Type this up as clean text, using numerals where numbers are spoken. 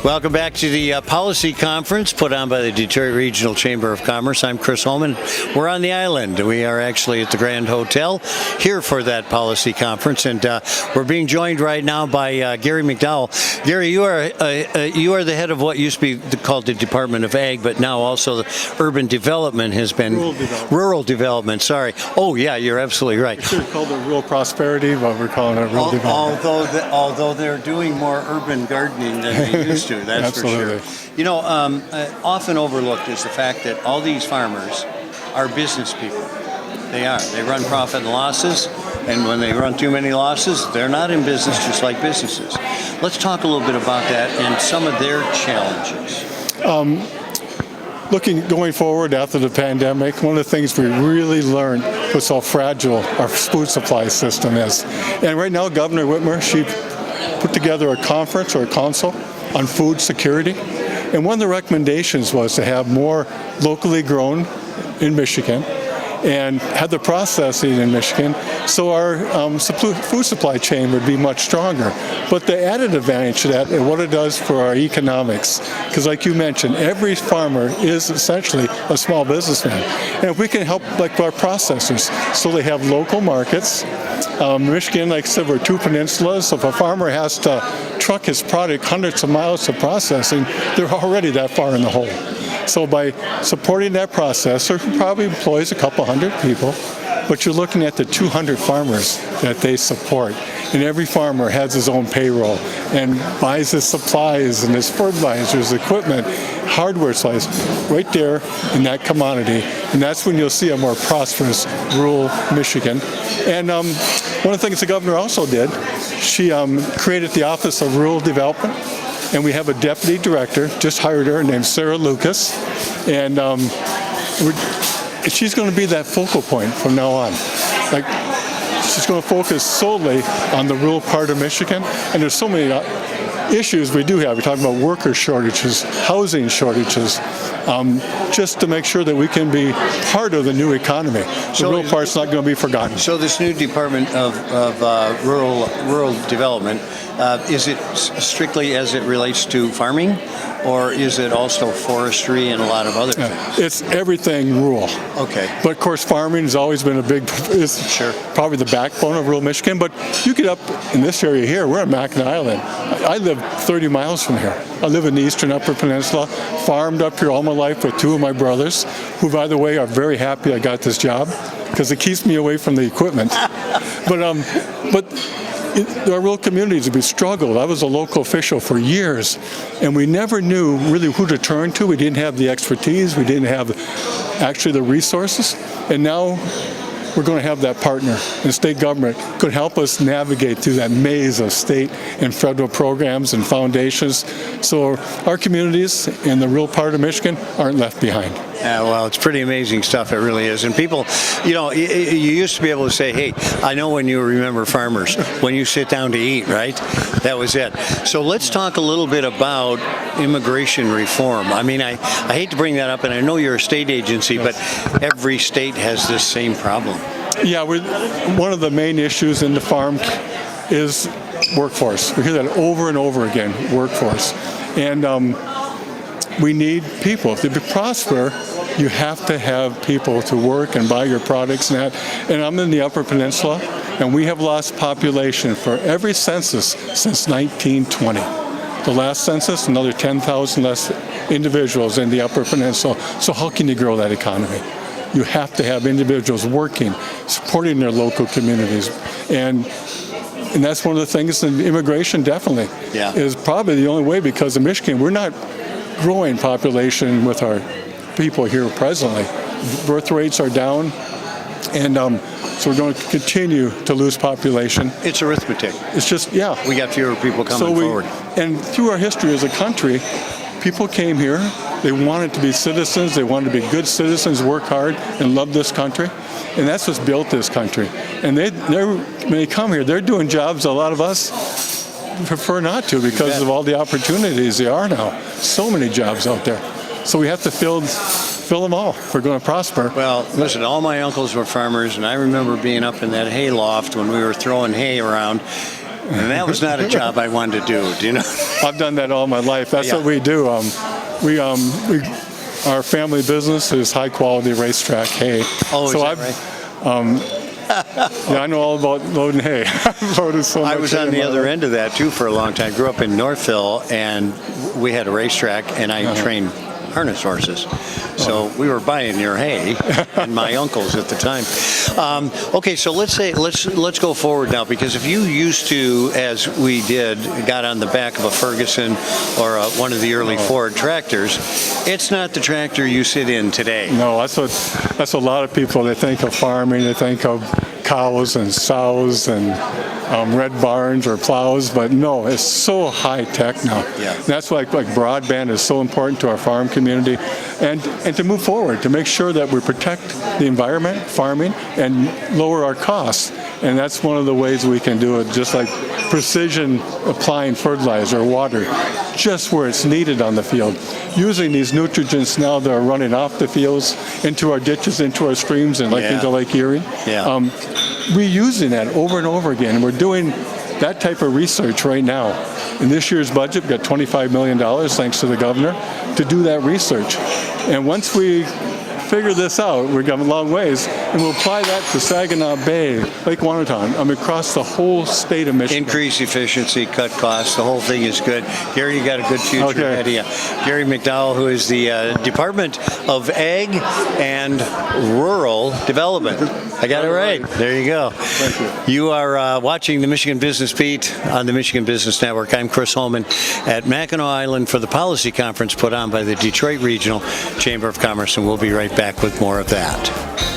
Welcome back to the Policy Conference put on by the Detroit Regional Chamber of Commerce. I'm Chris Holman. We're on the island. We are actually at the Grand Hotel here for that Policy Conference, and we're being joined right now by Gary McDowell. Gary, you are the head of what used to be called the Department of Ag, but now also the Urban Development has been Rural Development. Sorry. Oh yeah, you're absolutely right. We should have called it Rural Prosperity, but we're calling it Rural Development. Although they're doing more urban gardening than they used to. That's Absolutely. for sure. You know, often overlooked is the fact that all these farmers are business people. They are. They run profit and losses, and when they run too many losses, they're not in business just like businesses. Let's talk a little bit about that and some of their challenges. Going forward after the pandemic, one of the things we really learned was how fragile our food supply system is. And right now, Governor Whitmer, she put together a conference or a council on food security. And one of the recommendations was to have more locally grown in Michigan and have the processing in Michigan, so our food supply chain would be much stronger. But the added advantage to that is what it does for our economics, because like you mentioned, every farmer is essentially a small businessman. And if we can help like our processors, so they have local markets. Michigan, like I said, we're two peninsulas, so if a farmer has to truck his product hundreds of miles to processing, they're already that far in the hole. So by supporting that processor, who probably employs a couple hundred people, but you're looking at the 200 farmers that they support. And every farmer has his own payroll and buys his supplies and his fertilizers, equipment, hardware supplies, right there in that commodity. And that's when you'll see a more prosperous rural Michigan. And one of the things the governor also did, she created the Office of Rural Development. And we have a deputy director, just hired her, named Sarah Lucas. And she's going to be that focal point from now on. Like, she's going to focus solely on the rural part of Michigan. And there's so many issues we do have. We're talking about worker shortages, housing shortages, just to make sure that we can be part of the new economy. The rural part's not going to be forgotten. So this new Department of Rural Development, is it strictly as it relates to farming, or is it also forestry and a lot of other things? It's everything rural. Okay. But of course, farming has always been probably the backbone of rural Michigan. But you get up in this area here, we're on Mackinac Island. I live 30 miles from here. I live in the eastern Upper Peninsula, farmed up here all my life with two of my brothers, who, by the way, are very happy I got this job because it keeps me away from the equipment. But our rural communities, we struggled. I was a local official for years, and we never knew really who to turn to. We didn't have the expertise. We didn't have actually the resources. And now we're going to have that partner. The state government could help us navigate through that maze of state and federal programs and foundations, so our communities in the rural part of Michigan aren't left behind. Yeah, well, it's pretty amazing stuff. It really is. And people, you know, you used to be able to say, hey, I know when you remember farmers, when you sit down to eat, right? That was it. So let's talk a little bit about immigration reform. I mean, I hate to bring that up, and I know you're a state agency, but every state has this same problem. Yeah, one of the main issues in the farm is workforce. We hear that over and over again, workforce. And we need people. To prosper, you have to have people to work and buy your products and that. And I'm in the Upper Peninsula, and we have lost population for every census since 1920. The last census, another 10,000 less individuals in the Upper Peninsula. So how can you grow that economy? You have to have individuals working, supporting their local communities. And that's one of the things, and immigration definitely is probably the only way, because in Michigan, we're not growing population with our people here presently. Birth rates are down, and so we're going to continue to lose population. It's arithmetic. It's just, we got fewer people coming forward. And through our history as a country, people came here, they wanted to be citizens, they wanted to be good citizens, work hard, and love this country. And that's what's built this country. And when they come here, they're doing jobs a lot of us prefer not to, because of all the opportunities there are now. So many jobs out there. So we have to fill them all if we're going to prosper. Well, listen, all my uncles were farmers, and I remember being up in that hay loft when we were throwing hay around. and that was not a job I wanted to do. Do you know? I've done that all my life. That's what we do. Our family business is high quality racetrack hay. Oh, is so that right? Yeah, I know all about loading hay. I've loaded so much I was hay on in the my other life. end of that too for a long time. Grew up in Northville, and we had a racetrack, and I trained harness horses. So we were buying your hay, and my uncles at the time. Okay, so let's go forward now, because if you used to, as we did, got on the back of a Ferguson or one of the early Ford tractors, it's not the tractor you sit in today. No, that's a lot of people. They think of farming. They think of cows and sows and red barns or plows, but no, it's so high tech now. Yeah. That's why like broadband is so important to our farm community, and to move forward to make sure that we protect the environment, farming, and lower our costs. And that's one of the ways we can do it, just like precision applying fertilizer or water just where it's needed on the field. Using these nutrients now that are running off the fields into our ditches, into our streams, and into Lake Erie. Yeah. Reusing that over and over again. We're doing that type of research right now. In this year's budget, we've got $25 million, thanks to the governor, to do that research. And once we figure this out, we're going a long ways, and we'll apply that to Saginaw Bay, Lake Wanatan, across the whole state of Michigan. Increase efficiency, cut costs, the whole thing is good. Gary, you got a good future ahead of you. Gary McDowell, who is the Department of Ag and Rural Development. I got it right. There you go. Thank you. You are watching the Michigan Business Beat on the Michigan Business Network. I'm Chris Holman at Mackinac Island for the Policy Conference put on by the Detroit Regional Chamber of Commerce, and we'll be right back with more of that.